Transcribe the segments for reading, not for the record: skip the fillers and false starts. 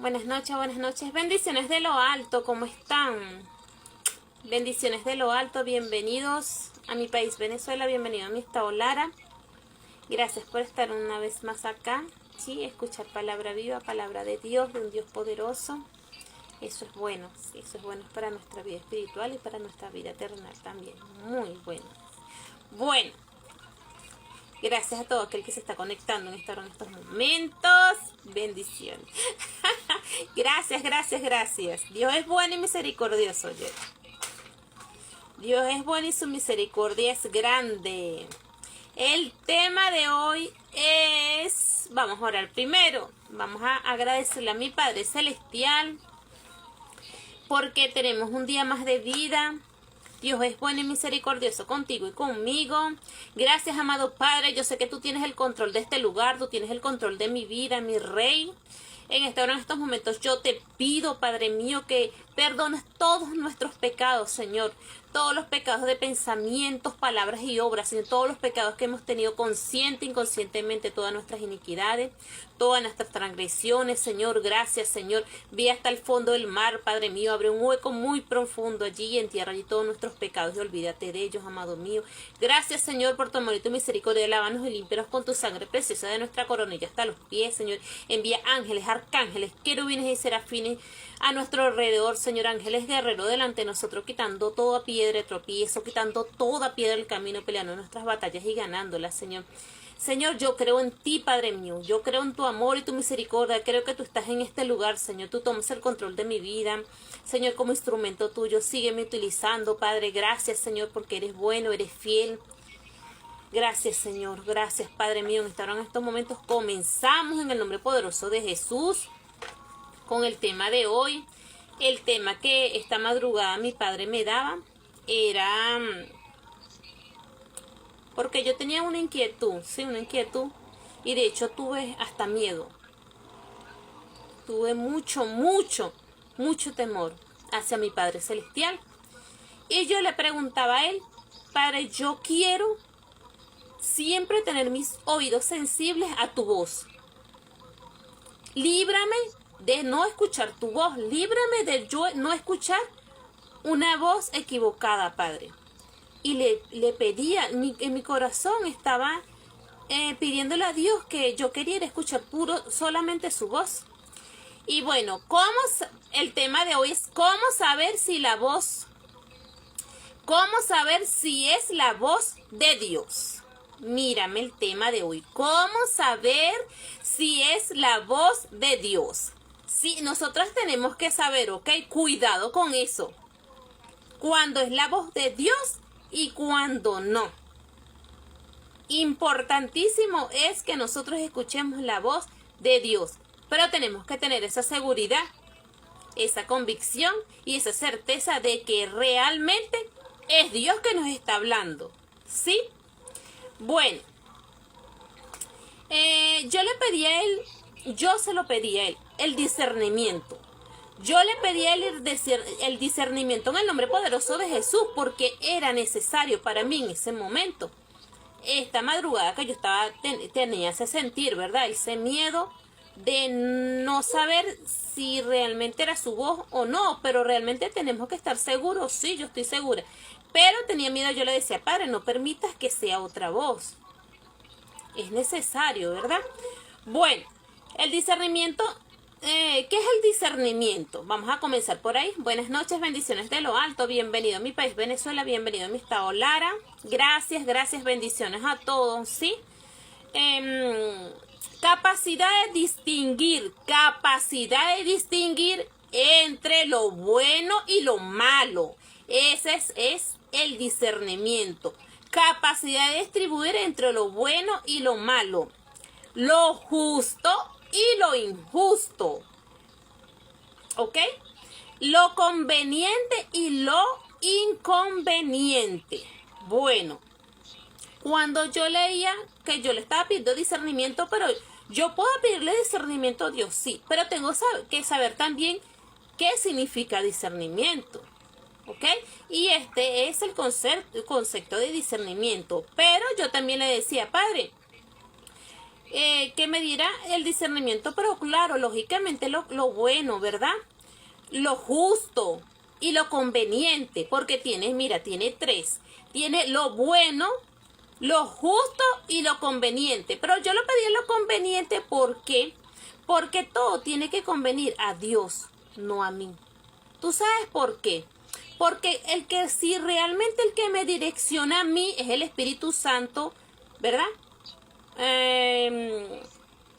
buenas noches. Bendiciones de lo alto, ¿cómo están? Bendiciones de lo alto, bienvenidos a mi país, Venezuela, bienvenido a mi estado Lara. Gracias por estar una vez más acá, ¿sí? Escuchar palabra viva, palabra de Dios, de un Dios poderoso. Eso es bueno, sí, eso es bueno para nuestra vida espiritual y para nuestra vida terrenal también. Muy bueno. Bueno. Gracias a todo aquel que se está conectando en estos momentos. Bendiciones. Gracias, gracias, gracias. Dios es bueno y misericordioso. Dios es bueno y su misericordia es grande. El tema de hoy es... Vamos a orar primero. Vamos a agradecerle a mi Padre Celestial porque tenemos un día más de vida. Dios es bueno y misericordioso contigo y conmigo. Gracias, amado Padre. Yo sé que tú tienes el control de este lugar. Tú tienes el control de mi vida, mi Rey. En estos momentos yo te pido, Padre mío, que perdones todos nuestros pecados, Señor. Todos los pecados de pensamientos, palabras y obras, Señor. Todos los pecados que hemos tenido consciente e inconscientemente, todas nuestras iniquidades, todas nuestras transgresiones, Señor. Gracias, Señor. Ve hasta el fondo del mar, Padre mío. Abre un hueco muy profundo allí y entierra allí todos nuestros pecados y olvídate de ellos, amado mío. Gracias, Señor, por tu amor y tu misericordia. Lávanos y límpianos con tu sangre preciosa de nuestra coronilla hasta los pies, Señor. Envía ángeles, arcángeles, querubines y serafines a nuestro alrededor, Señor. Ángeles guerreros delante de nosotros, quitando toda piedra de tropiezo, quitando toda piedra del camino, peleando nuestras batallas y ganándolas, Señor. Señor, yo creo en ti, Padre mío. Yo creo en tu amor y tu misericordia. Creo que tú estás en este lugar, Señor. Tú tomas el control de mi vida, Señor, como instrumento tuyo. Sígueme utilizando, Padre. Gracias, Señor, porque eres bueno, eres fiel. Gracias, Señor. Gracias, Padre mío. En estos momentos comenzamos en el nombre poderoso de Jesús con el tema de hoy. El tema que esta madrugada mi padre me daba era... porque yo tenía una inquietud, sí, una inquietud. Y de hecho tuve hasta miedo. Tuve mucho temor hacia mi Padre Celestial. Y yo le preguntaba a él, Padre, yo quiero siempre tener mis oídos sensibles a tu voz. Líbrame de no escuchar tu voz. Líbrame de yo no escuchar una voz equivocada, Padre. Y le pedía, en mi corazón estaba pidiéndole a Dios que yo quería escuchar solamente su voz. Y bueno, el tema de hoy es cómo saber si es la voz de Dios. Mírame el tema de hoy. ¿Cómo saber si es la voz de Dios? Sí, nosotras tenemos que saber, ¿ok? Cuidado con eso. Cuando es la voz de Dios y cuando no. Importantísimo es que nosotros escuchemos la voz de Dios. Pero tenemos que tener esa seguridad, esa convicción y esa certeza de que realmente es Dios que nos está hablando. ¿Sí? Bueno, yo se lo pedí a él, el discernimiento. Yo le pedí a él el discernimiento en el nombre poderoso de Jesús porque era necesario para mí en ese momento. Esta madrugada que yo tenía ese sentir, ¿verdad? Ese miedo de no saber si realmente era su voz o no, pero realmente tenemos que estar seguros. Sí, yo estoy segura. Pero tenía miedo, yo le decía, Padre, no permitas que sea otra voz. Es necesario, ¿verdad? Bueno, el discernimiento, ¿qué es el discernimiento? Vamos a comenzar por ahí. Buenas noches, bendiciones de lo alto. Bienvenido a mi país, Venezuela. Bienvenido a mi estado Lara. Gracias, bendiciones a todos, ¿sí? Capacidad de distinguir entre lo bueno y lo malo. Ese es el discernimiento. Capacidad de distribuir entre lo bueno y lo malo. Lo justo y lo injusto. ¿Ok? Lo conveniente y lo inconveniente. Bueno, cuando yo leía que yo le estaba pidiendo discernimiento, pero yo puedo pedirle discernimiento a Dios, sí, pero tengo que saber también qué significa discernimiento. ¿Ok? Y este es el concepto de discernimiento. Pero yo también le decía, Padre, que me diera el discernimiento, pero claro, lógicamente lo bueno, ¿verdad? Lo justo y lo conveniente, porque tiene, mira, tiene tres. Tiene lo bueno, lo justo y lo conveniente. Pero yo lo pedí en lo conveniente, ¿por qué? Porque todo tiene que convenir a Dios, no a mí. ¿Tú sabes por qué? Porque si realmente el que me direcciona a mí es el Espíritu Santo, ¿verdad?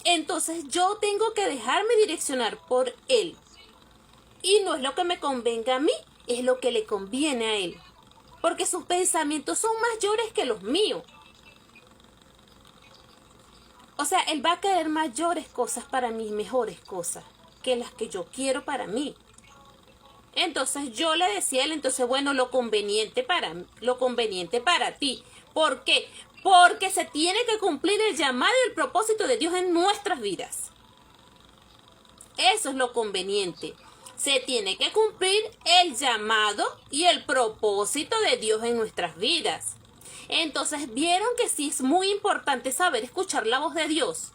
Entonces yo tengo que dejarme direccionar por Él. Y no es lo que me convenga a mí, es lo que le conviene a Él. Porque sus pensamientos son mayores que los míos. O sea, Él va a querer mayores cosas para mí, mejores cosas, que las que yo quiero para mí. Entonces yo le decía a Él, entonces bueno, lo conveniente para ti. ¿Por qué? Porque se tiene que cumplir el llamado y el propósito de Dios en nuestras vidas. Eso es lo conveniente. Se tiene que cumplir el llamado y el propósito de Dios en nuestras vidas. Entonces, vieron que sí es muy importante saber escuchar la voz de Dios.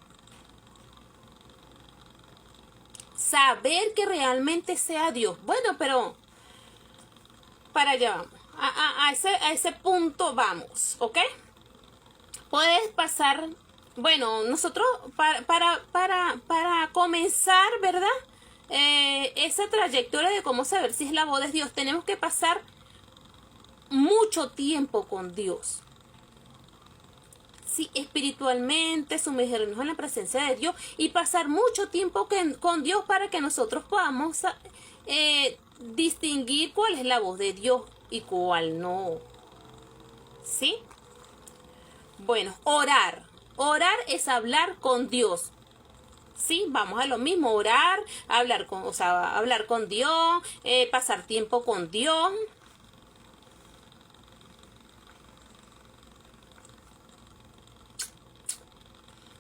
Saber que realmente sea Dios. Bueno, pero para allá vamos. A ese punto vamos, ¿ok? Puedes pasar, bueno, nosotros para comenzar, ¿verdad? Esa trayectoria de cómo saber si es la voz de Dios, tenemos que pasar mucho tiempo con Dios. Sí, espiritualmente, sumergirnos en la presencia de Dios y pasar mucho tiempo con Dios para que nosotros podamos distinguir cuál es la voz de Dios y cuál no. ¿Sí? Bueno, orar. Orar es hablar con Dios. Sí, vamos a lo mismo, orar, hablar con Dios, pasar tiempo con Dios.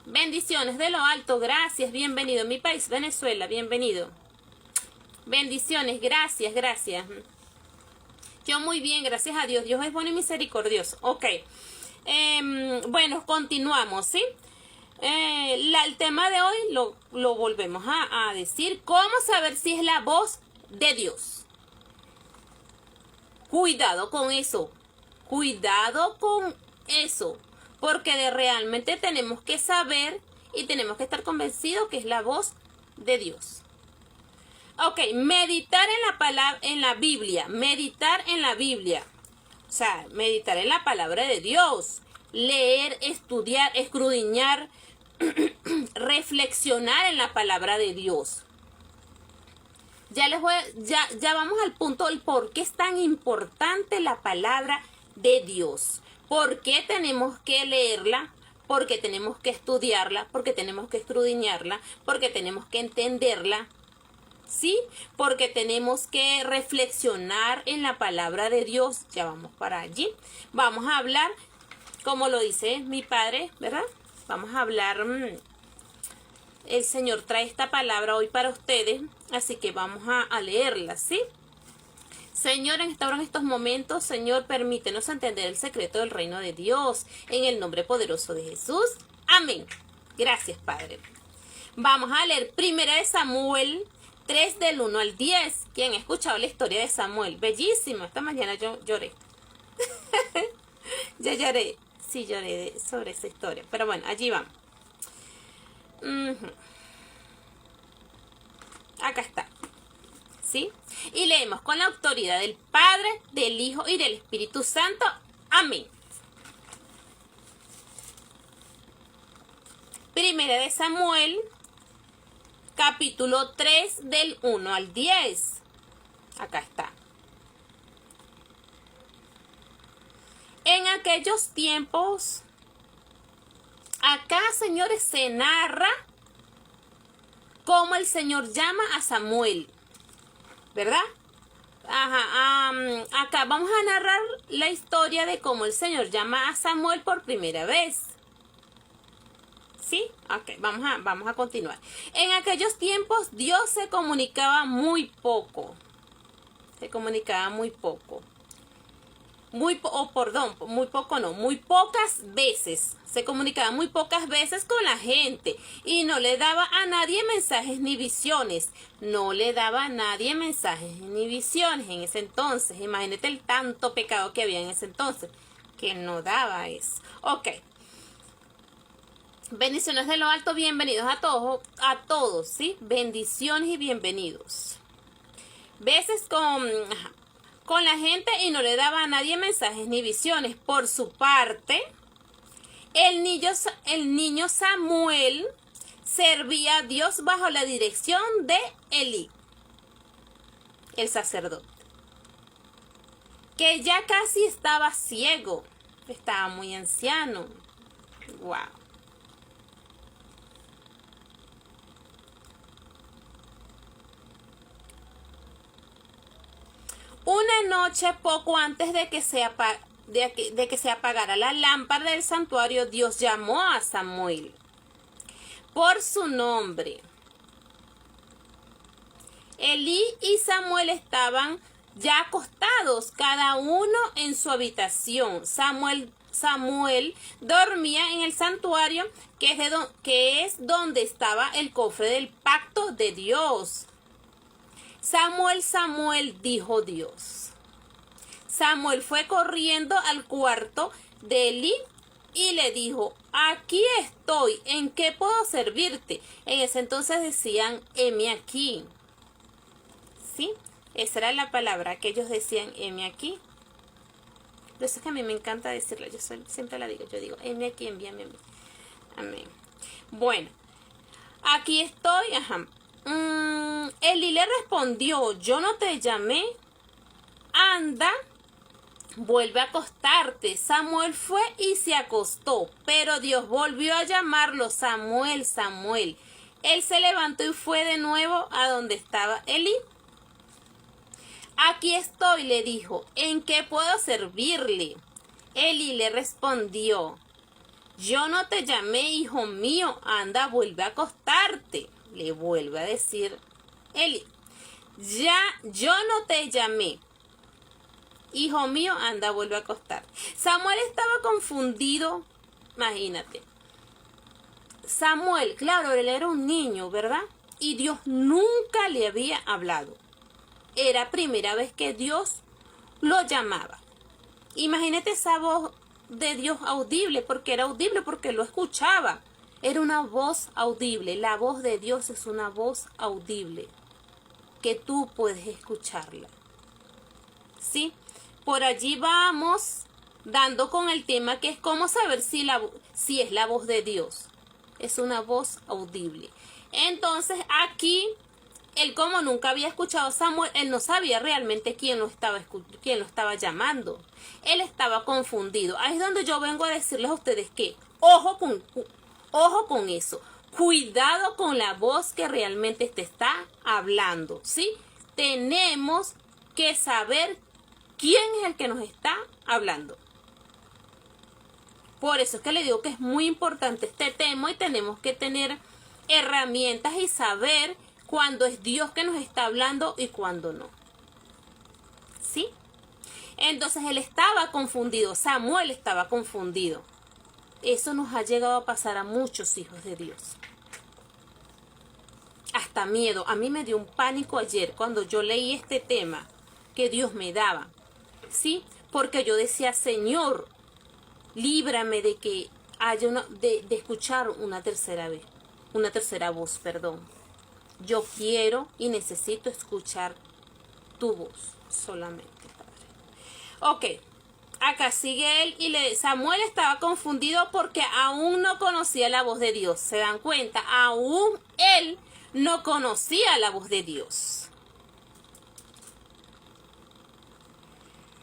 Bendiciones de lo alto, gracias, bienvenido a mi país, Venezuela, bienvenido. Bendiciones, gracias, gracias. Yo muy bien, gracias a Dios, Dios es bueno y misericordioso. Ok, bueno, continuamos, ¿sí? El tema de hoy lo volvemos a decir, ¿cómo saber si es la voz de Dios? Cuidado con eso, porque realmente tenemos que saber y tenemos que estar convencidos que es la voz de Dios. Ok, meditar en la Biblia, o sea, meditar en la palabra de Dios, leer, estudiar, escudriñar, reflexionar en la palabra de Dios. Ya vamos al punto del por qué es tan importante la palabra de Dios. ¿Por qué tenemos que leerla? Porque tenemos que estudiarla, porque tenemos que escudriñarla, porque tenemos que entenderla. ¿Sí? Porque tenemos que reflexionar en la palabra de Dios. Ya vamos para allí. Vamos a hablar, como lo dice mi padre, ¿verdad? Vamos a hablar, el Señor trae esta palabra hoy para ustedes, así que vamos a leerla, ¿sí? Señor, en estos momentos, Señor, permítenos entender el secreto del reino de Dios, en el nombre poderoso de Jesús. Amén. Gracias, Padre. Vamos a leer 1 Samuel 3 del 1 al 10. ¿Quién ha escuchado la historia de Samuel? Bellísima. Esta mañana yo lloré. Ya lloré. Sí, lloré sobre esa historia. Pero bueno, allí vamos. Acá está. ¿Sí? Y leemos con la autoridad del Padre, del Hijo y del Espíritu Santo. Amén. 1 Samuel, capítulo 3 del 1 al 10. Acá está. En aquellos tiempos, acá, señores, se narra cómo el Señor llama a Samuel, ¿verdad? Acá vamos a narrar la historia de cómo el Señor llama a Samuel por primera vez. ¿Sí? Ok, vamos a continuar. En aquellos tiempos Dios se comunicaba muy poco. muy poco no, muy pocas veces, se comunicaba muy pocas veces con la gente y no le daba a nadie mensajes ni visiones, no le daba a nadie mensajes ni visiones en ese entonces. Imagínate el tanto pecado que había en ese entonces, que no daba eso. Ok. Bendiciones de lo alto, bienvenidos a todos, ¿sí? Bendiciones y bienvenidos. Veces con la gente y no le daba a nadie mensajes ni visiones. Por su parte, el niño Samuel servía a Dios bajo la dirección de Elí, el sacerdote, que ya casi estaba ciego, estaba muy anciano. Wow. Una noche, poco antes de que se apagara la lámpara del santuario, Dios llamó a Samuel por su nombre. Elí y Samuel estaban ya acostados, cada uno en su habitación. Samuel dormía en el santuario, que es donde estaba el cofre del pacto de Dios. Samuel, dijo Dios. Samuel fue corriendo al cuarto de Elí y le dijo, aquí estoy, ¿en qué puedo servirte? En ese entonces decían, heme aquí. ¿Sí? Esa era la palabra que ellos decían, heme aquí. Por eso es que a mí me encanta decirla, siempre la digo, yo digo, heme aquí, envíame a mí. Amén. Bueno, aquí estoy, ajá. Elí le respondió, yo no te llamé, anda, vuelve a acostarte. Samuel fue y se acostó, pero Dios volvió a llamarlo, Samuel, Samuel. Él se levantó y fue de nuevo a donde estaba Elí. Aquí estoy, le dijo, ¿en qué puedo servirle? Elí le respondió, yo no te llamé, hijo mío, anda, vuelve a acostarte. Le vuelve a decir Elí, ya yo no te llamé, hijo mío, anda, vuelve a acostar. Samuel estaba confundido, imagínate. Samuel, claro, él era un niño, ¿verdad? Y Dios nunca le había hablado. Era primera vez que Dios lo llamaba. Imagínate esa voz de Dios audible, porque era audible, porque lo escuchaba. Era una voz audible. La voz de Dios es una voz audible, que tú puedes escucharla. ¿Sí? Por allí vamos dando con el tema que es cómo saber si es la voz de Dios. Es una voz audible. Entonces aquí, él como nunca había escuchado a Samuel, él no sabía realmente quién lo estaba llamando. Él estaba confundido. Ahí es donde yo vengo a decirles a ustedes que ojo con eso. Cuidado con la voz que realmente te está hablando, ¿sí? Tenemos que saber quién es el que nos está hablando. Por eso es que le digo que es muy importante este tema y tenemos que tener herramientas y saber cuándo es Dios que nos está hablando y cuándo no. ¿Sí? Entonces él estaba confundido, Samuel estaba confundido. Eso nos ha llegado a pasar a muchos hijos de Dios. Hasta miedo. A mí me dio un pánico ayer cuando yo leí este tema que Dios me daba. ¿Sí? Porque yo decía, Señor, líbrame de que haya de escuchar una tercera voz, perdón. Yo quiero y necesito escuchar tu voz solamente, Padre. Ok, acá sigue él y Samuel estaba confundido porque aún no conocía la voz de Dios. ¿Se dan cuenta? Aún él no conocía la voz de Dios.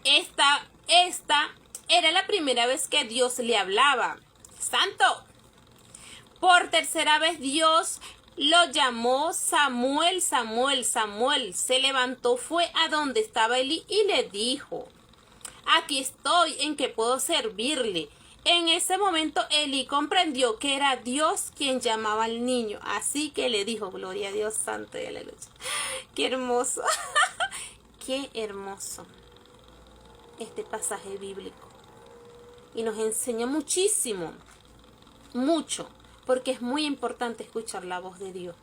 Esta era la primera vez que Dios le hablaba. ¡Santo! Por tercera vez Dios lo llamó Samuel, Samuel, Samuel. Se levantó, fue a donde estaba Elí y le dijo, aquí estoy, ¿en qué puedo servirle? En ese momento Elí comprendió que era Dios quien llamaba al niño. Así que le dijo, gloria a Dios, santo y aleluya. ¡Qué hermoso! ¡Qué hermoso! este pasaje bíblico. Y nos enseña muchísimo, mucho, porque es muy importante escuchar la voz de Dios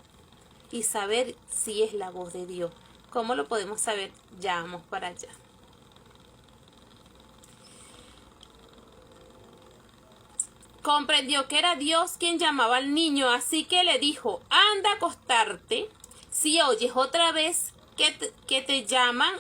y saber si es la voz de Dios. ¿Cómo lo podemos saber? Ya vamos para allá. Comprendió que era Dios quien llamaba al niño, así que le dijo, anda a acostarte. Si oyes otra vez que te llaman,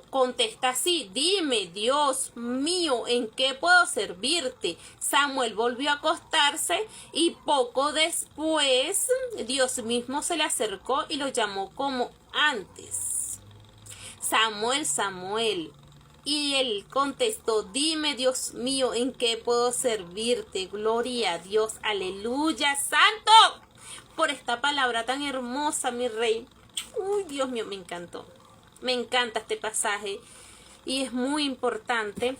contesta así, dime, Dios mío, ¿en qué puedo servirte? Samuel volvió a acostarse y poco después Dios mismo se le acercó y lo llamó como antes. Samuel, Samuel. Y él contestó, dime, Dios mío, ¿en qué puedo servirte? Gloria a Dios, aleluya, santo, por esta palabra tan hermosa, mi rey. Uy, Dios mío, me encantó. Me encanta este pasaje. Y es muy importante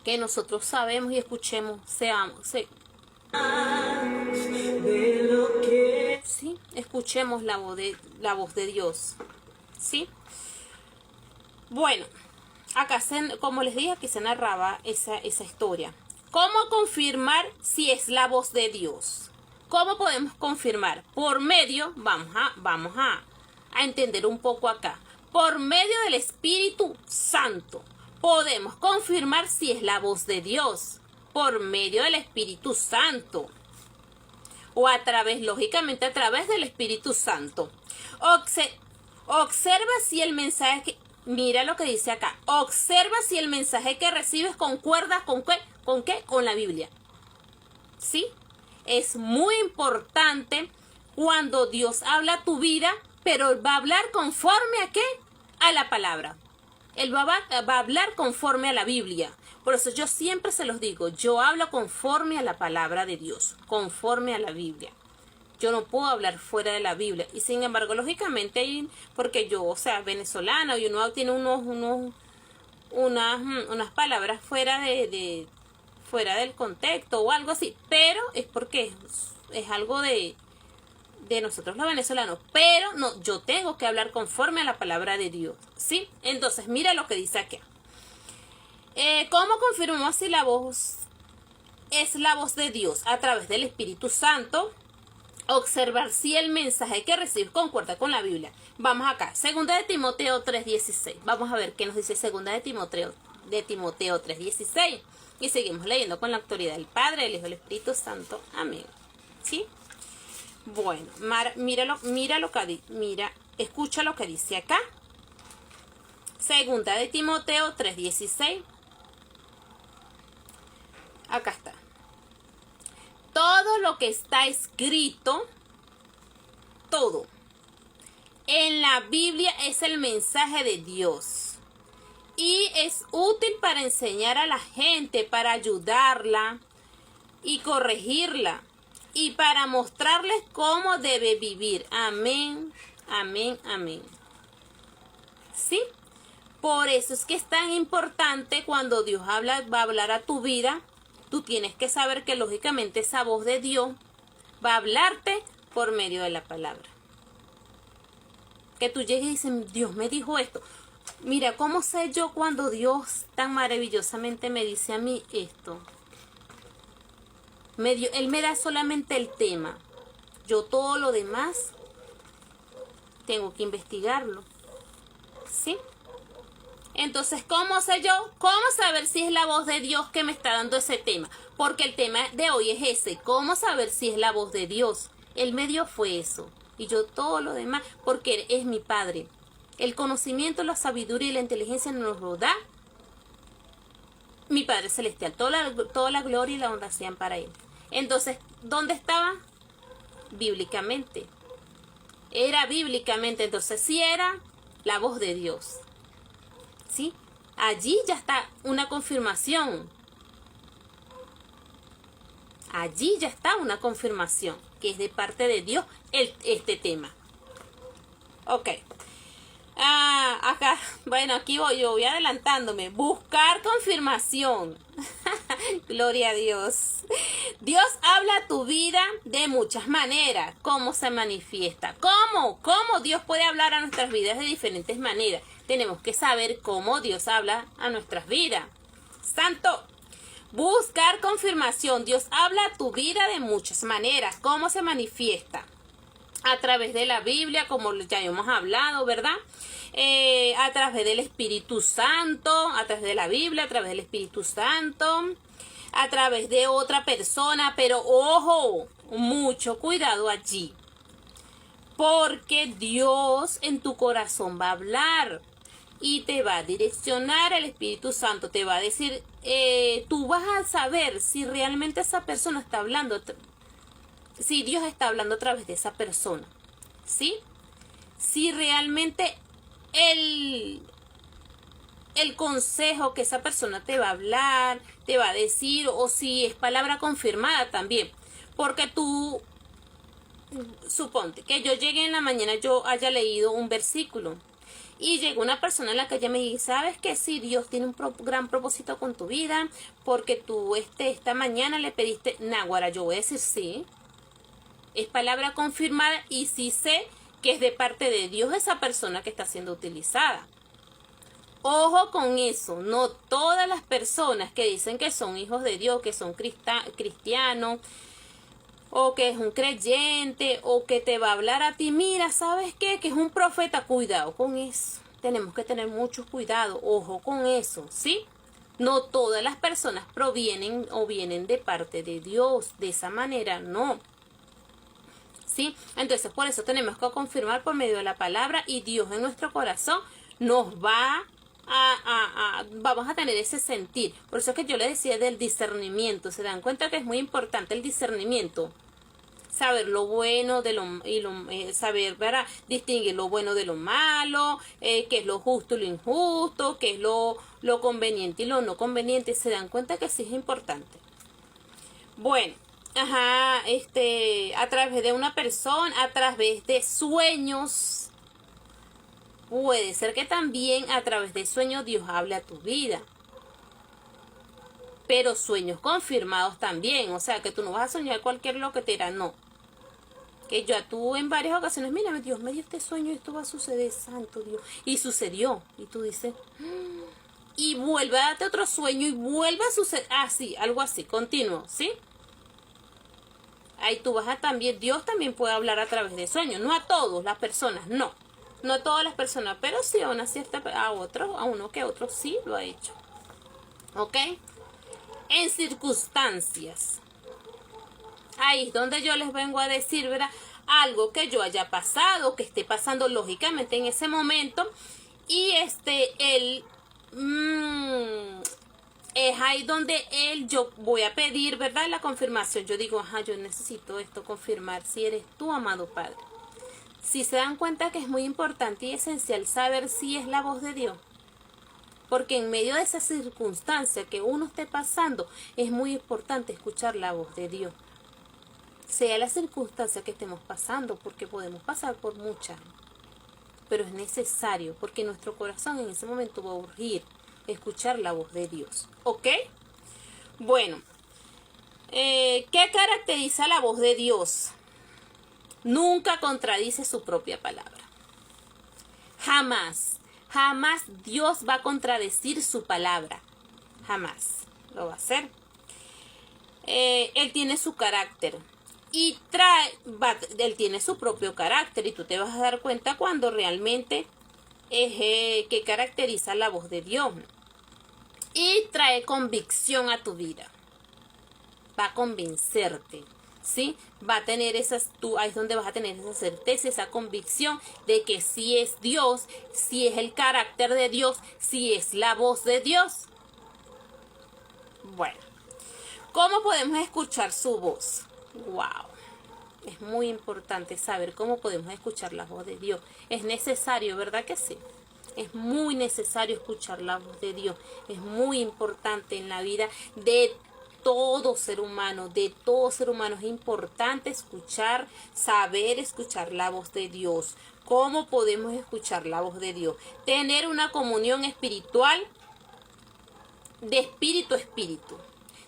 que nosotros sabemos y escuchemos, sí, escuchemos la voz de Dios. ¿Sí? Bueno, acá, como les dije, aquí se narraba esa historia. ¿Cómo confirmar si es la voz de Dios? ¿Cómo podemos confirmar? Por medio, vamos a entender un poco acá. Por medio del Espíritu Santo podemos confirmar si es la voz de Dios. Por medio del Espíritu Santo. O lógicamente a través del Espíritu Santo. Observa si el mensaje, mira lo que dice acá. Observa si el mensaje que recibes concuerda con qué, con la Biblia. ¿Sí? Es muy importante cuando Dios habla a tu vida, pero Él va a hablar conforme a qué, a la palabra. Él va a hablar conforme a la Biblia. Por eso yo siempre se los digo, yo hablo conforme a la palabra de Dios, conforme a la Biblia. Yo no puedo hablar fuera de la Biblia. Y sin embargo, lógicamente, porque yo, venezolana, y uno tiene unas palabras fuera fuera del contexto o algo así. Pero es porque es algo de nosotros los venezolanos. Pero no, yo tengo que hablar conforme a la palabra de Dios. ¿Sí? Entonces, mira lo que dice aquí. ¿Cómo confirmamos si la voz es la voz de Dios? A través del Espíritu Santo. Observar si el mensaje que recibes concuerda con la Biblia. Vamos acá, 2 de Timoteo 3:16. Vamos a ver qué nos dice 2 de Timoteo 3:16. Y seguimos leyendo con la autoridad del Padre, del Hijo y del Espíritu Santo. Amén. ¿Sí? Bueno, escucha lo que dice acá. 2 de Timoteo 3:16. Acá está. Todo lo que está escrito, todo, en la Biblia es el mensaje de Dios. Y es útil para enseñar a la gente, para ayudarla y corregirla. Y para mostrarles cómo debe vivir. Amén, amén, amén. ¿Sí? Por eso es que es tan importante cuando Dios va a hablar a tu vida. Tú tienes que saber que lógicamente esa voz de Dios va a hablarte por medio de la palabra. Que tú llegues y dices, Dios me dijo esto. Mira, ¿cómo sé yo cuando Dios tan maravillosamente me dice a mí esto? Él me da solamente el tema. Yo todo lo demás tengo que investigarlo. ¿Sí? Entonces, ¿cómo sé yo? ¿Cómo saber si es la voz de Dios que me está dando ese tema? Porque el tema de hoy es ese. ¿Cómo saber si es la voz de Dios? Él me dio fue eso. Y yo todo lo demás, porque Él es mi Padre. El conocimiento, la sabiduría y la inteligencia nos lo da mi Padre Celestial. Toda la gloria y la honra sean para Él. Entonces, ¿dónde estaba? Bíblicamente. Era bíblicamente. Entonces, sí era la voz de Dios. ¿Sí? Allí ya está una confirmación. Allí ya está una confirmación que es de parte de Dios este tema. Ok. Acá, bueno, aquí voy adelantándome. Buscar confirmación. Gloria a Dios. Dios habla a tu vida de muchas maneras. ¿Cómo se manifiesta? ¿Cómo Dios puede hablar a nuestras vidas de diferentes maneras? tenemos que saber cómo Dios habla a nuestras vidas. Santo. Buscar confirmación. Dios habla a tu vida de muchas maneras. ¿Cómo se manifiesta? A través de la Biblia, como ya hemos hablado, ¿verdad? A través del Espíritu Santo, a través de la Biblia, a través del Espíritu Santo, a través de otra persona, pero ojo, mucho cuidado allí, porque Dios en tu corazón va a hablar y te va a direccionar. El Espíritu Santo te va a decir, tú vas a saber si realmente esa persona está hablando, si Dios está hablando a través de esa persona, ¿sí? Si realmente el consejo que esa persona te va a hablar, te va a decir, o si es palabra confirmada también. Porque tú, suponte que yo llegue en la mañana, yo haya leído un versículo y llegó una persona en la calle y me dice, ¿sabes que sí, Dios tiene un gran propósito con tu vida? Porque tú esta mañana le pediste náguara. Yo voy a decir sí, es palabra confirmada y sí sé que es de parte de Dios esa persona que está siendo utilizada. Ojo con eso, no todas las personas que dicen que son hijos de Dios, que son cristianos, o que es un creyente, o que te va a hablar a ti, mira, ¿sabes qué? Que es un profeta, cuidado con eso. Tenemos que tener mucho cuidado, ojo con eso, ¿sí? No todas las personas provienen o vienen de parte de Dios, de esa manera no. ¿Sí? Entonces, por eso tenemos que confirmar por medio de la palabra y Dios en nuestro corazón nos va vamos a tener ese sentir. Por eso es que yo le decía del discernimiento. ¿Se dan cuenta que es muy importante el discernimiento? Saber lo bueno de saber, ¿verdad? Distinguir lo bueno de lo malo, qué es lo justo y lo injusto, qué es lo conveniente y lo no conveniente. ¿Se dan cuenta que sí es importante? Bueno. A través de una persona, a través de sueños. Puede ser que también a través de sueños Dios hable a tu vida. Pero sueños confirmados también. O sea, que tú no vas a soñar cualquier loquetera, no. Que yo tú en varias ocasiones, mira, Dios me dio este sueño y esto va a suceder, santo Dios. Y sucedió. Y tú dices, y vuelve a darte otro sueño y vuelve a suceder. Así, algo así, continuo, ¿sí? Ahí tú vas a también, Dios también puede hablar a través de sueños, no a todas las personas, no a todas las personas, pero sí a una cierta, a uno que otro sí lo ha hecho, ¿ok? En circunstancias, ahí es donde yo les vengo a decir, ¿verdad? Algo que yo haya pasado, que esté pasando lógicamente en ese momento, y es ahí donde yo voy a pedir, ¿verdad? La confirmación. Yo digo, yo necesito esto, confirmar si eres tú, amado Padre. Si se dan cuenta que es muy importante y esencial saber si es la voz de Dios. Porque en medio de esa circunstancia que uno esté pasando, es muy importante escuchar la voz de Dios. Sea la circunstancia que estemos pasando, porque podemos pasar por muchas. Pero es necesario, porque nuestro corazón en ese momento va a urgir escuchar la voz de Dios, ¿ok? Bueno, ¿qué caracteriza la voz de Dios? Nunca contradice su propia palabra. Jamás Dios va a contradecir su palabra. Jamás lo va a hacer. Él tiene su carácter y él tiene su propio carácter y tú te vas a dar cuenta cuando realmente que caracteriza la voz de Dios. Y trae convicción a tu vida. Va a convencerte, ¿sí? Va a tener ahí es donde vas a tener esa certeza, esa convicción de que sí es Dios, sí es el carácter de Dios, sí es la voz de Dios. Bueno, ¿cómo podemos escuchar su voz? ¡Wow! Es muy importante saber cómo podemos escuchar la voz de Dios. Es necesario, ¿verdad que sí? Es muy necesario escuchar la voz de Dios. Es muy importante en la vida de todo ser humano. De todo ser humano es importante saber escuchar la voz de Dios. ¿Cómo podemos escuchar la voz de Dios? Tener una comunión espiritual de espíritu a espíritu.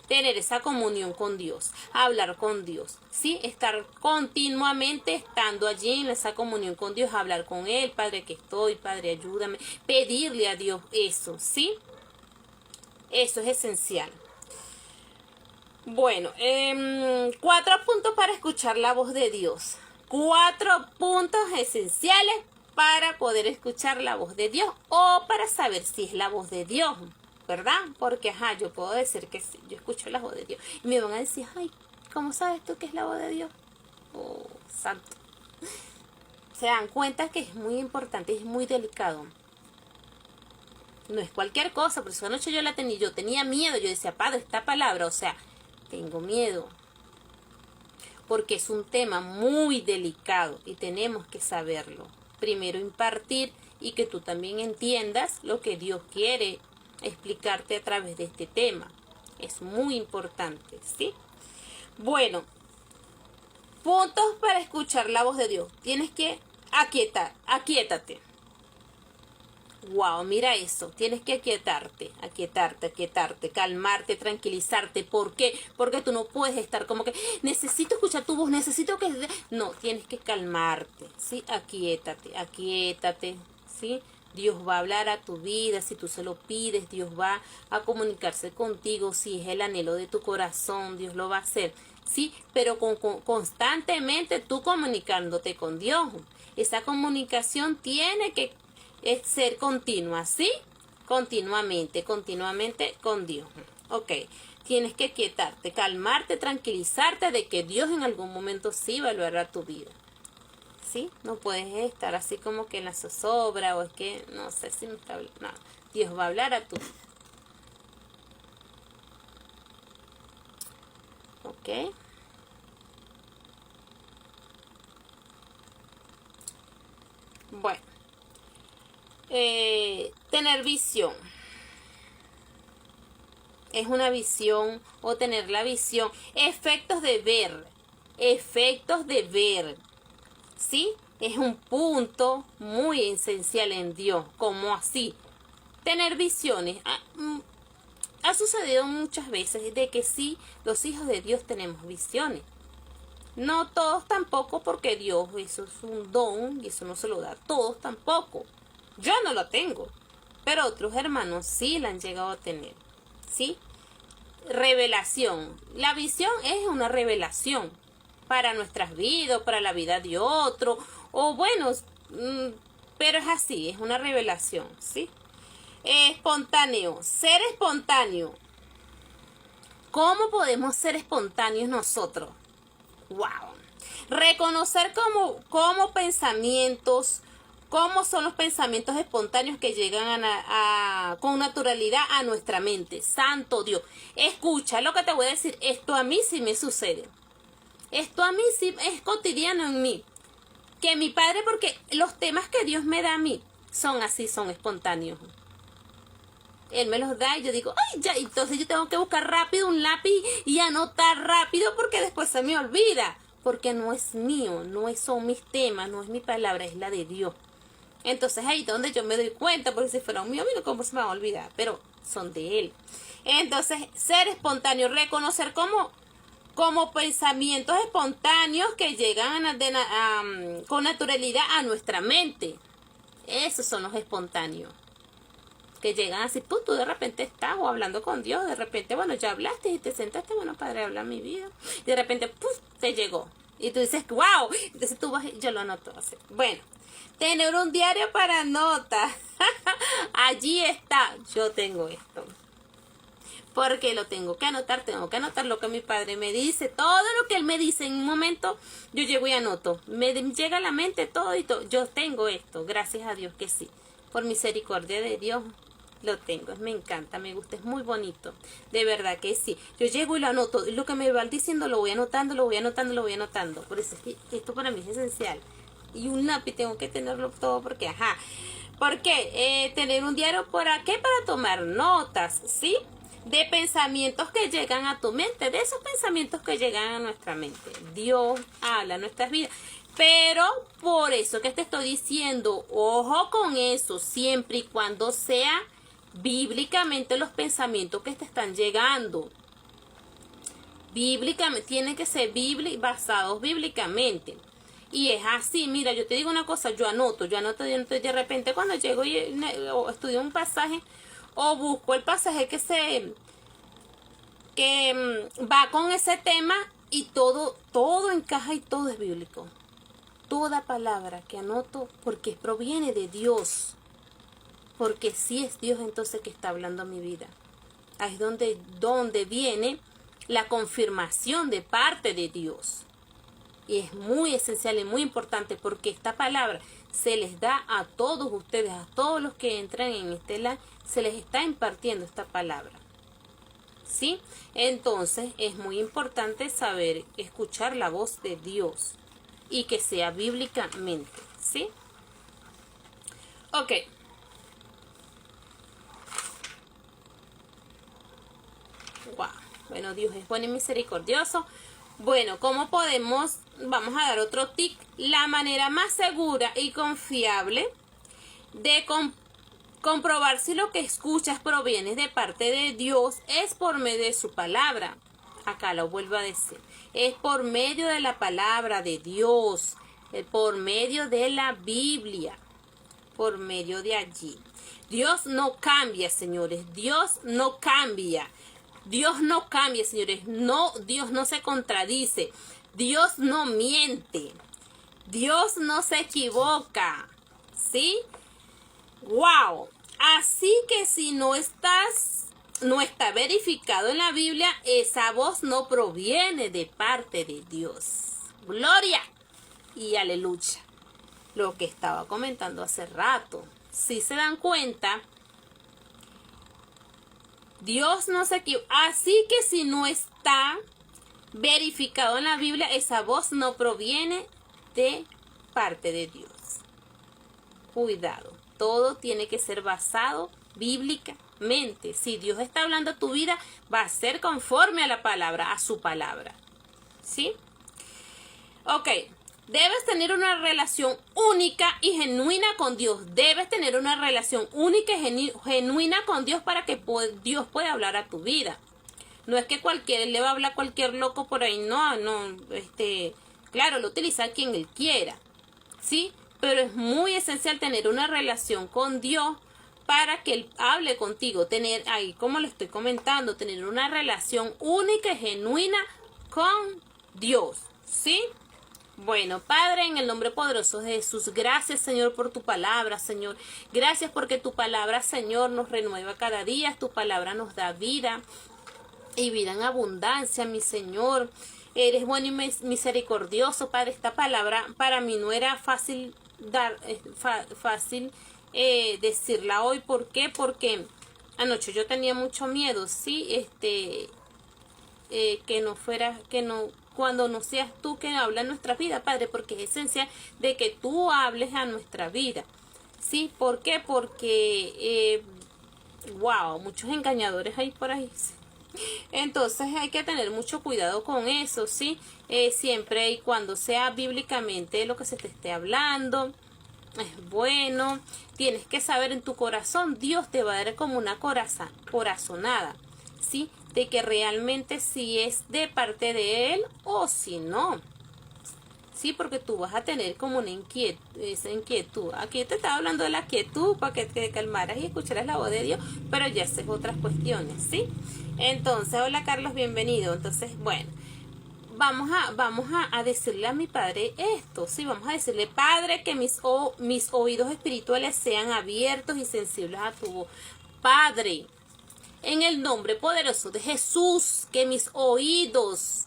tener esa comunión con Dios, hablar con Dios, ¿sí? Estar continuamente estando allí en esa comunión con Dios, hablar con Él, Padre que estoy, Padre ayúdame, pedirle a Dios eso, ¿sí? Eso es esencial. Bueno, 4 puntos para escuchar la voz de Dios. 4 puntos esenciales para poder escuchar la voz de Dios o para saber si es la voz de Dios, ¿verdad? Porque, yo puedo decir que sí, yo escucho la voz de Dios. Y me van a decir, ¿cómo sabes tú que es la voz de Dios? Oh, santo. Se dan cuenta que es muy importante, es muy delicado. No es cualquier cosa, por esa noche yo tenía miedo, yo decía, Padre, esta palabra, o sea, tengo miedo. Porque es un tema muy delicado y tenemos que saberlo. Primero impartir y que tú también entiendas lo que Dios quiere explicarte a través de este tema. Es muy importante, ¿sí? Bueno, puntos para escuchar la voz de Dios. Tienes que aquietate. Wow, mira eso, tienes que aquietarte, calmarte, tranquilizarte. ¿Por qué? Porque tú no puedes estar como que, necesito escuchar tu voz, necesito que... No, tienes que calmarte, ¿sí? Aquietate, ¿sí? Dios va a hablar a tu vida, si tú se lo pides, Dios va a comunicarse contigo, si es el anhelo de tu corazón, Dios lo va a hacer, ¿sí? Pero constantemente tú comunicándote con Dios. Esa comunicación tiene que ser continua, ¿sí? Continuamente con Dios. Ok, tienes que quietarte, calmarte, tranquilizarte de que Dios en algún momento sí va a evaluar tu vida, ¿sí? No puedes estar así como que en la zozobra o es que, no sé si me está hablando. No, Dios va a hablar a tu vida. Ok. Bueno. Tener visión. Es una visión o tener la visión. Efectos de ver. ¿Sí? Es un punto muy esencial en Dios. ¿Cómo así? Tener visiones. Ha sucedido muchas veces de que sí, los hijos de Dios tenemos visiones. No todos tampoco, porque Dios, eso es un don y eso no se lo da a todos tampoco. Yo no lo tengo, pero otros hermanos sí la han llegado a tener, ¿sí? Revelación. La visión es una revelación para nuestras vidas, para la vida de otro, o bueno, pero es así, es una revelación, ¿sí? Espontáneo. Ser espontáneo. ¿Cómo podemos ser espontáneos nosotros? ¡Wow! Reconocer como pensamientos, cómo son los pensamientos espontáneos que llegan con naturalidad a nuestra mente. Santo Dios. Escucha lo que te voy a decir. Esto a mí sí me sucede. Esto a mí sí es cotidiano en mí. Que mi padre, porque los temas que Dios me da a mí son así, son espontáneos. Él me los da y yo digo, ya, entonces yo tengo que buscar rápido un lápiz y anotar rápido porque después se me olvida. Porque no es mío, no son mis temas, no es mi palabra, es la de Dios. Entonces ahí es donde yo me doy cuenta, porque si fuera un mío, ¿cómo se me va a olvidar? Pero son de Él. Entonces, ser espontáneo, reconocer como pensamientos espontáneos que llegan con naturalidad a nuestra mente. Esos son los espontáneos. Que llegan así, pues tú de repente estás o hablando con Dios, de repente, bueno, ya hablaste y te sentaste, bueno, Padre, habla mi vida. Y de repente, te llegó. Y tú dices, wow, entonces tú vas, yo lo anoto así. Bueno, tener un diario para notas. Allí está, yo tengo esto. Porque lo tengo que anotar lo que mi padre me dice, todo lo que él me dice en un momento, yo llego y anoto. Me llega a la mente todo y todo. Yo tengo esto, gracias a Dios que sí. Por misericordia de Dios lo tengo, me encanta, me gusta, es muy bonito, de verdad que sí. Yo llego y lo anoto, lo que me van diciendo lo voy anotando. Por eso es que esto para mí es esencial. Y un lápiz tengo que tenerlo todo porque, ¿por qué? Tener un diario, ¿para qué? Para tomar notas, ¿sí? De pensamientos que llegan a tu mente, de esos pensamientos que llegan a nuestra mente. Dios habla en nuestras vidas. Pero por eso que te estoy diciendo, ojo con eso, siempre y cuando sea bíblicamente los pensamientos que te están llegando. bíblicamente, tienen que ser basados bíblicamente. Y es así, mira, yo te digo una cosa, yo anoto de repente cuando llego o estudio un pasaje o busco el pasaje que va con ese tema y todo encaja y todo es bíblico. Toda palabra que anoto porque proviene de Dios. Porque si es Dios entonces que está hablando a mi vida. Ahí es donde viene la confirmación de parte de Dios. Y es muy esencial y muy importante porque esta palabra se les da a todos ustedes, a todos los que entran en este live, se les está impartiendo esta palabra. ¿Sí? Entonces es muy importante saber escuchar la voz de Dios y que sea bíblicamente. ¿Sí? Ok. Wow. Bueno, Dios es bueno y misericordioso. Bueno, ¿cómo podemos? Vamos a dar otro tip. La manera más segura y confiable de comprobar si lo que escuchas proviene de parte de Dios es por medio de su palabra. Acá lo vuelvo a decir. Es por medio de la palabra de Dios, por medio de la Biblia, por medio de allí. Dios no cambia, señores. Dios no cambia. Dios no cambia, señores. No, Dios no se contradice. Dios no miente. Dios no se equivoca. ¿Sí? ¡Wow! Así que si no está verificado en la Biblia, esa voz no proviene de parte de Dios. ¡Gloria! Y aleluya. Lo que estaba comentando hace rato. Si se dan cuenta, Dios no se equivoca. Así que si no está verificado en la Biblia, esa voz no proviene de parte de Dios. Cuidado, todo tiene que ser basado bíblicamente. Si Dios está hablando a tu vida, va a ser conforme a la palabra, a su palabra. ¿Sí? Ok. Debes tener una relación única y genuina con Dios. Debes tener una relación única y genuina con Dios para que Dios pueda hablar a tu vida. No es que le va a hablar cualquier loco por ahí. No, claro, lo utiliza quien él quiera. ¿Sí? Pero es muy esencial tener una relación con Dios para que él hable contigo. Tener ahí, como le estoy comentando, tener una relación única y genuina con Dios. ¿Sí? Bueno, Padre, en el nombre poderoso de Jesús, gracias, Señor, por tu palabra, Señor. Gracias porque tu palabra, Señor, nos renueva cada día. Tu palabra nos da vida y vida en abundancia, mi Señor. Eres bueno y misericordioso, Padre. Esta palabra para mí no era fácil decirla hoy. ¿Por qué? Porque anoche yo tenía mucho miedo, ¿sí? Cuando no seas tú que habla en nuestra vida, Padre, porque es esencial de que tú hables a nuestra vida. ¿Sí? ¿Por qué? Porque, wow, muchos engañadores hay por ahí. Entonces hay que tener mucho cuidado con eso, ¿sí? Siempre y cuando sea bíblicamente lo que se te esté hablando, es bueno. Tienes que saber en tu corazón, Dios te va a dar como una corazonada, ¿sí? De que realmente si es de parte de Él o si no. Sí, porque tú vas a tener como esa inquietud. Aquí te estaba hablando de la quietud para que te calmaras y escucharas la voz de Dios, pero ya sé otras cuestiones, ¿sí? Entonces, hola Carlos, bienvenido. Entonces, bueno, vamos a decirle a mi Padre esto, ¿sí? Vamos a decirle, Padre, que mis oídos espirituales sean abiertos y sensibles a tu voz. Padre, en el nombre poderoso de Jesús, que mis oídos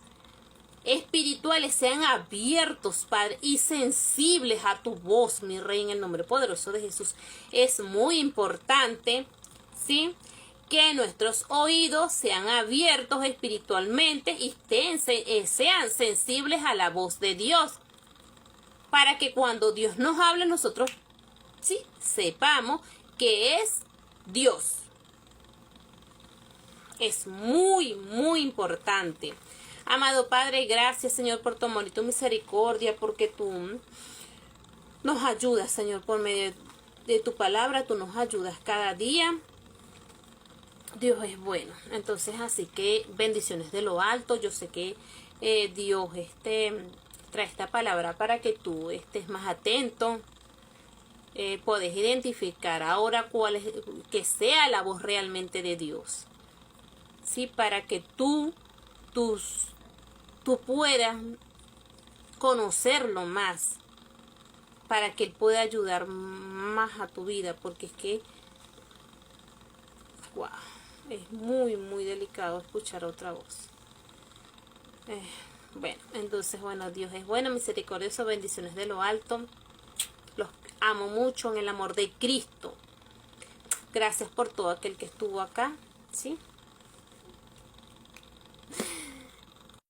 espirituales sean abiertos, Padre, y sensibles a tu voz, mi Rey, en el nombre poderoso de Jesús. Es muy importante, ¿sí?, que nuestros oídos sean abiertos espiritualmente y sean sensibles a la voz de Dios, para que cuando Dios nos hable, nosotros, sí, sepamos que es Dios. Es muy, muy importante. Amado Padre, gracias, Señor, por tu amor y tu misericordia, porque tú nos ayudas, Señor, por medio de tu palabra. Tú nos ayudas cada día. Dios es bueno. Entonces, así que bendiciones de lo alto. Yo sé que Dios trae esta palabra para que tú estés más atento. Puedes identificar ahora cuál es, que sea la voz realmente de Dios. Sí, para que tú puedas conocerlo más, para que Él pueda ayudar más a tu vida, porque es que, wow, es muy, muy delicado escuchar otra voz. Bueno, entonces, bueno, Dios es bueno, misericordioso, bendiciones de lo alto. Los amo mucho en el amor de Cristo. Gracias por todo aquel que estuvo acá, ¿sí?